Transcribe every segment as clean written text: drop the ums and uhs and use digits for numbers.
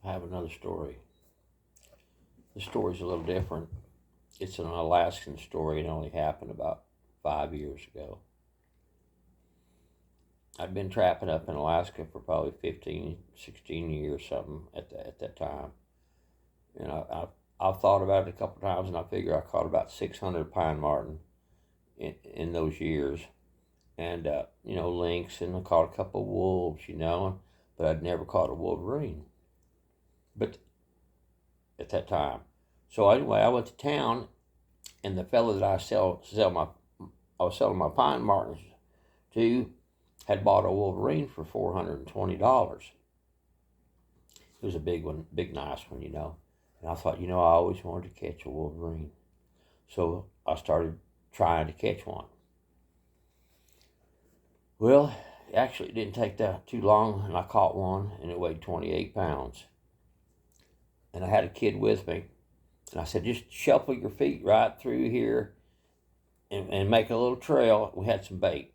I have another story. The story's a little different. It's an Alaskan story. It only happened about 5 years ago. I'd been trapping up in Alaska for probably 15, 16 years, something at that time. And I've thought about it a couple of times, and I figure I caught about 600 pine marten in those years. And, lynx, and I caught a couple of wolves, but I'd never caught a wolverine. But at that time. So anyway, I went to town, and the fellow that I was selling my pine martens to had bought a wolverine for $420. It was a big one, big nice one, And I thought, I always wanted to catch a wolverine. So I started trying to catch one. Well, actually it didn't take that too long, and I caught one, and it weighed 28 pounds. And I had a kid with me, and I said, just shuffle your feet right through here and make a little trail. We had some bait.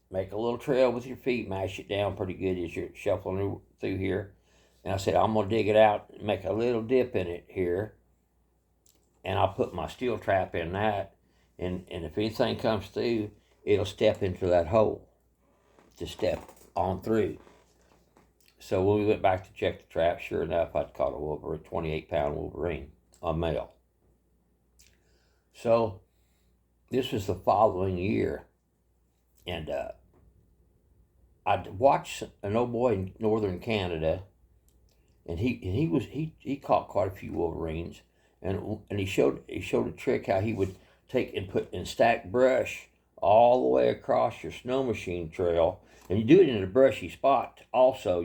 Make a little trail with your feet, mash it down pretty good as you're shuffling through here. And I said, I'm going to dig it out and make a little dip in it here. And I'll put my steel trap in that. And if anything comes through, it'll step into that hole to step on through. So when we went back to check the trap, sure enough, I'd caught a wolverine, 28-pound wolverine, a male. So this was the following year. And I'd watched an old boy in northern Canada, and he caught quite a few wolverines, and he showed a trick how he would take and put and stack brush all the way across your snow machine trail, and you do it in a brushy spot also,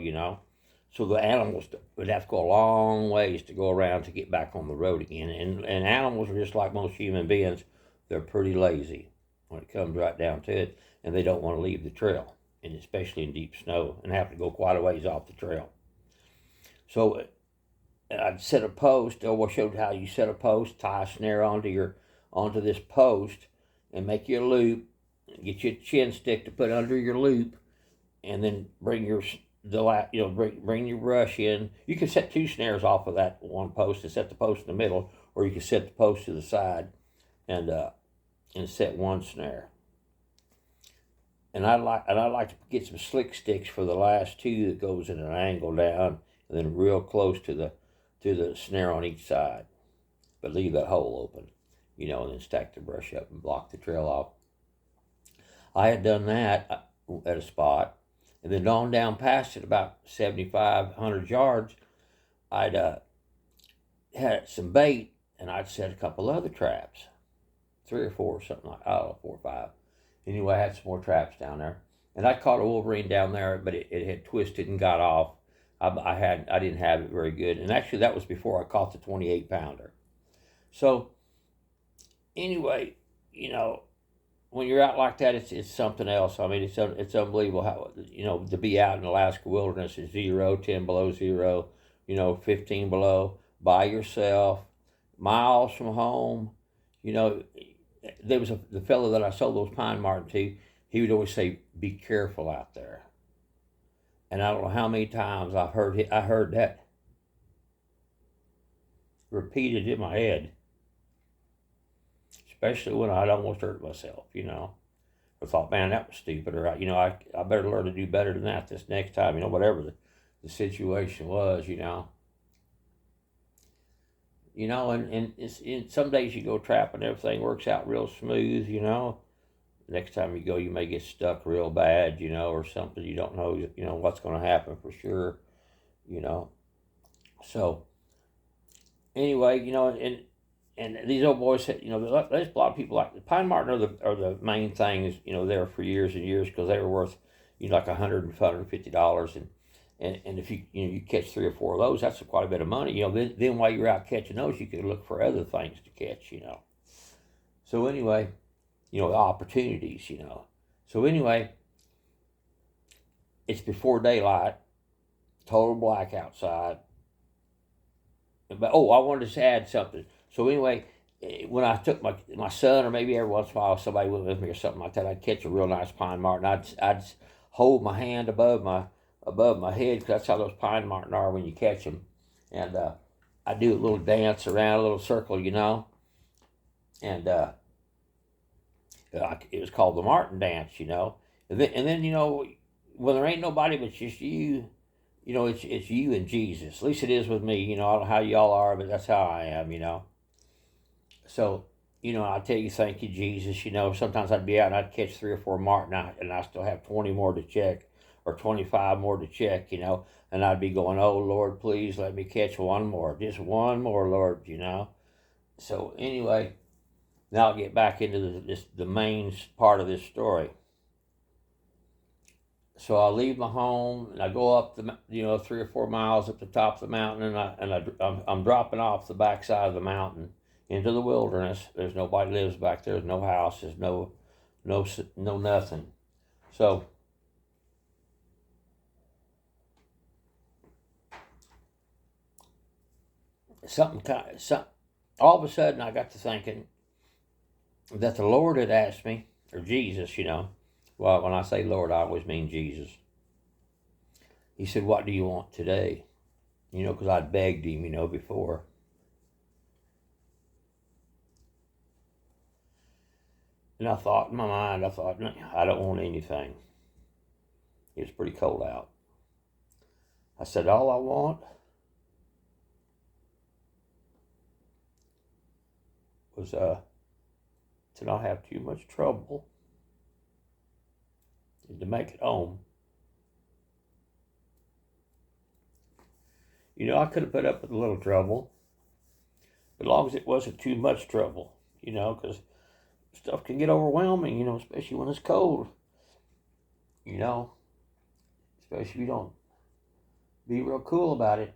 so the animals would have to go a long ways to go around to get back on the road again. And animals are just like most human beings; they're pretty lazy when it comes right down to it, and they don't want to leave the trail, and especially in deep snow, and have to go quite a ways off the trail. So I'd set a post, or I showed how you set a post, tie a snare onto this post, and make you a loop. Get you a chin stick to put under your loop, and then bring your brush in. You can set two snares off of that one post and set the post in the middle, or you can set the post to the side, and set one snare. And I'd like to get some slick sticks for the last two that goes in an angle down, and then real close to the snare on each side, but leave that hole open, and then stack the brush up and block the trail off. I had done that at a spot, and then on down past it about 7,500 yards, I'd had some bait, and I'd set a couple other traps, 3 or 4, something like, 4 or 5. Anyway, I had some more traps down there, and I caught a wolverine down there, but it had twisted and got off. I didn't have it very good, and actually that was before I caught the 28-pounder. So anyway, when you're out like that, it's something else. I mean, it's unbelievable how, to be out in the Alaska wilderness is 0, 10 below 0, 15 below, by yourself, miles from home. There was the fellow that I sold those pine marten to, he would always say, be careful out there. And I don't know how many times I heard that repeated in my head. Especially when I'd almost hurt myself, I thought, man, that was stupid, or, I better learn to do better than that this next time, whatever the situation was, and some days you go trapping, everything works out real smooth, Next time you go, you may get stuck real bad, or something. You don't know, what's going to happen for sure, So, anyway, and these old boys said, there's a lot of people like the pine marten are the main things, there for years and years, because they were worth, like $150, and if you catch 3 or 4 of those, that's quite a bit of money. Then while you're out catching those, you could look for other things to catch. So anyway, opportunities. So anyway, it's before daylight, total black outside. But I wanted to add something. So anyway, when I took my son, or maybe every once in a while somebody went with me or something like that, I'd catch a real nice pine marten. I'd hold my hand above my head, because that's how those pine marten are when you catch them. and I do a little dance around, a little circle, and it was called the Martin dance, and then when there ain't nobody but just you, it's you and Jesus. At least it is with me. I don't know how y'all are, but that's how I am. So, I tell you, thank you, Jesus. Sometimes I'd be out and I'd catch 3 or 4 Martin, and I still have 20 more to check, or 25 more to check, and I'd be going, oh, Lord, please let me catch one more, just one more, Lord, So anyway, now I'll get back into the main part of this story. So I leave my home and I go up 3 or 4 miles up the top of the mountain, and I'm dropping off the backside of the mountain into the wilderness. There's nobody lives back there. There's no house. There's no nothing. So all of a sudden I got to thinking that the Lord had asked me, or Jesus, Well, when I say Lord, I always mean Jesus. He said, what do you want today? Because I'd begged him, before. And I thought in my mind, I don't want anything. It was pretty cold out. I said, all I want was to not have too much trouble and to make it home. I could have put up with a little trouble, as long as it wasn't too much trouble, because stuff can get overwhelming, especially when it's cold, especially if you don't be real cool about it.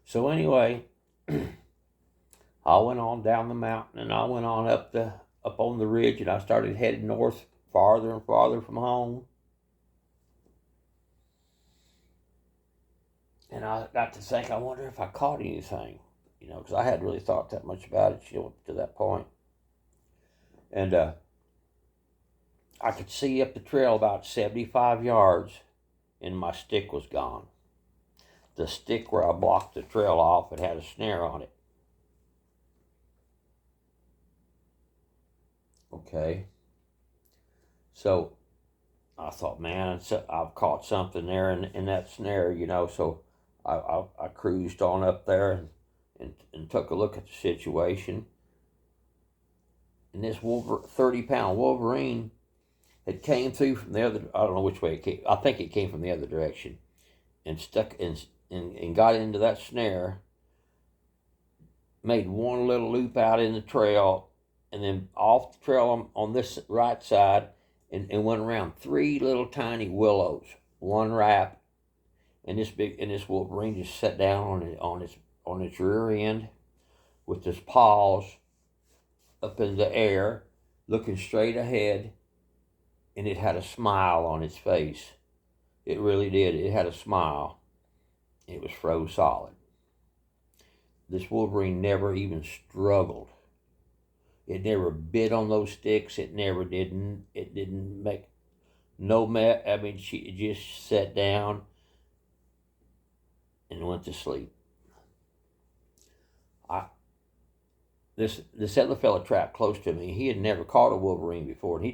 So anyway, I went on down the mountain, and I went on up on the ridge, and I started heading north, farther and farther from home. And I got to think, I wonder if I caught anything, because I hadn't really thought that much about it, to that point. And I could see up the trail about 75 yards, and my stick was gone. The stick where I blocked the trail off, it had a snare on it. Okay. So I thought, man, I've caught something there in that snare, so I cruised on up there and took a look at the situation. And this 30-pound wolverine had came through from the other, I don't know which way it came. I think it came from the other direction, and stuck and got into that snare, made one little loop out in the trail, and then off the trail on this right side, and went around 3 little tiny willows, one wrap. And this wolverine just sat down on its rear end with his paws up in the air, looking straight ahead, and it had a smile on its face. It really did. It had a smile. It was froze solid. This wolverine never even struggled. It never bit on those sticks. It didn't make no mess. I mean, she just sat down and went to sleep. This other fella trapped close to me. He had never caught a wolverine before, and he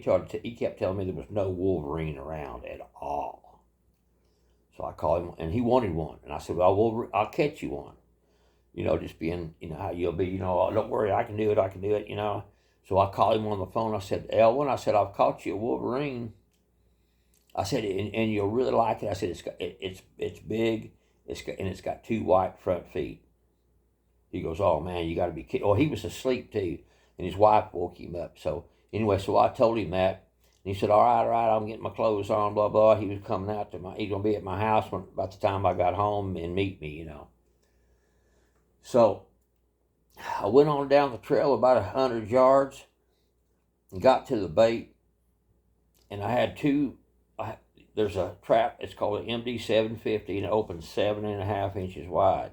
kept telling me there was no wolverine around at all. So I called him, and he wanted one, and I said, "Well, I'll catch you one." Just being, how you'll be, don't worry, I can do it, So I called him on the phone. I said, Elwin, I've caught you a wolverine. I said, and you'll really like it. I said, it's big, it's got 2 white front feet. He goes, oh man, you got to be kidding. Oh, he was asleep too, and his wife woke him up. So anyway, I told him that, and he said, all right, I'm getting my clothes on, blah, blah. He was coming out he's going to be at my house about the time I got home and meet me, So I went on down the trail about 100 yards and got to the bait, and I had there's a trap, it's called an MD 750, and it opens 7.5 inches wide.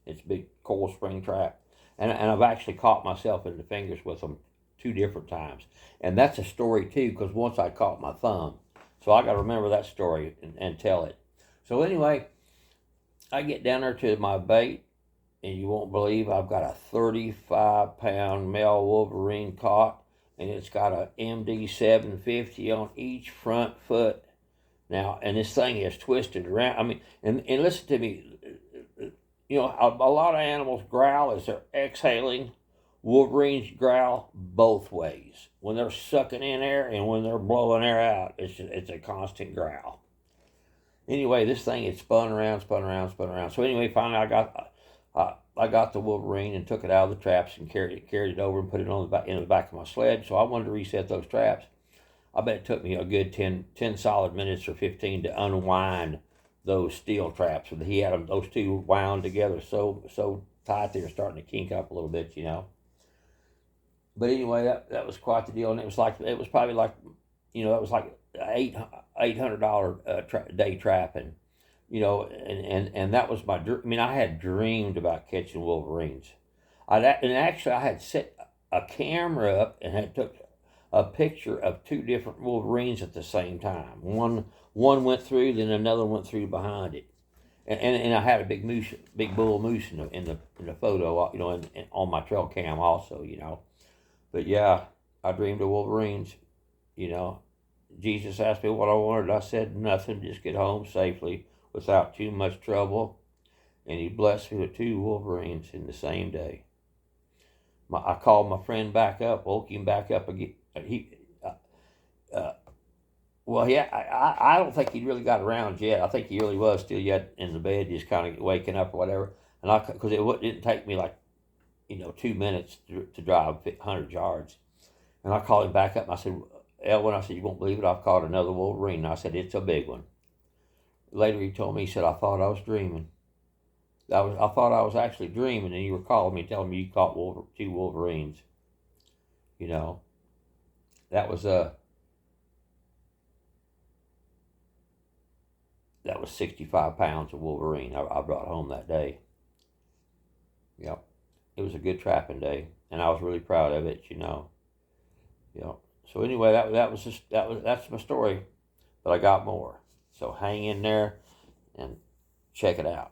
It's a big coil spring trap. And I've actually caught myself in the fingers with them 2 different times. And that's a story too, because once I caught my thumb. So I got to remember that story and tell it. So anyway, I get down there to my bait, and you won't believe I've got a 35-pound male wolverine caught, and it's got a MD 750 on each front foot. Now, and this thing is twisted around. I mean, and listen to me. You know, a lot of animals growl as they're exhaling. Wolverines growl both ways. When they're sucking in air and when they're blowing air out, it's a constant growl. Anyway, this thing had spun around. So anyway, finally I got the wolverine and took it out of the traps and carried it over and put it on in the back of my sled. So I wanted to reset those traps. I bet it took me a good 10 solid minutes or 15 to unwind those steel traps. He had them, those two wound together so tight they were starting to kink up a little bit, you know. But anyway, that was quite the deal, and it was probably like, you know, that was like $800 day trapping, you know, and that was my dream. I mean, I had dreamed about catching wolverines. I had set a camera up and had took a picture of two different wolverines at the same time. One went through, then another went through behind it, and I had a big bull moose in the photo, you know, on my trail cam also, you know. But yeah, I dreamed of wolverines, you know. Jesus asked me what I wanted. I said nothing, just get home safely without too much trouble. And he blessed me with two wolverines in the same day. I called my friend back up, woke him back up again. I don't think he really got around yet. I think he really was still yet in the bed, just kind of waking up or whatever. And because it didn't take me like, you know, 2 minutes to drive 100 yards. And I called him back up and I said, Elwin, I said, you won't believe it, I've caught another wolverine. And I said, it's a big one. Later he told me, he said, I thought I was dreaming. I thought I was actually dreaming, and you were calling me, telling me you caught two wolverines. You know, that was 65 pounds of wolverine I brought home that day. Yep. It was a good trapping day, and I was really proud of it, you know. So anyway, that's my story, but I got more. So hang in there and check it out.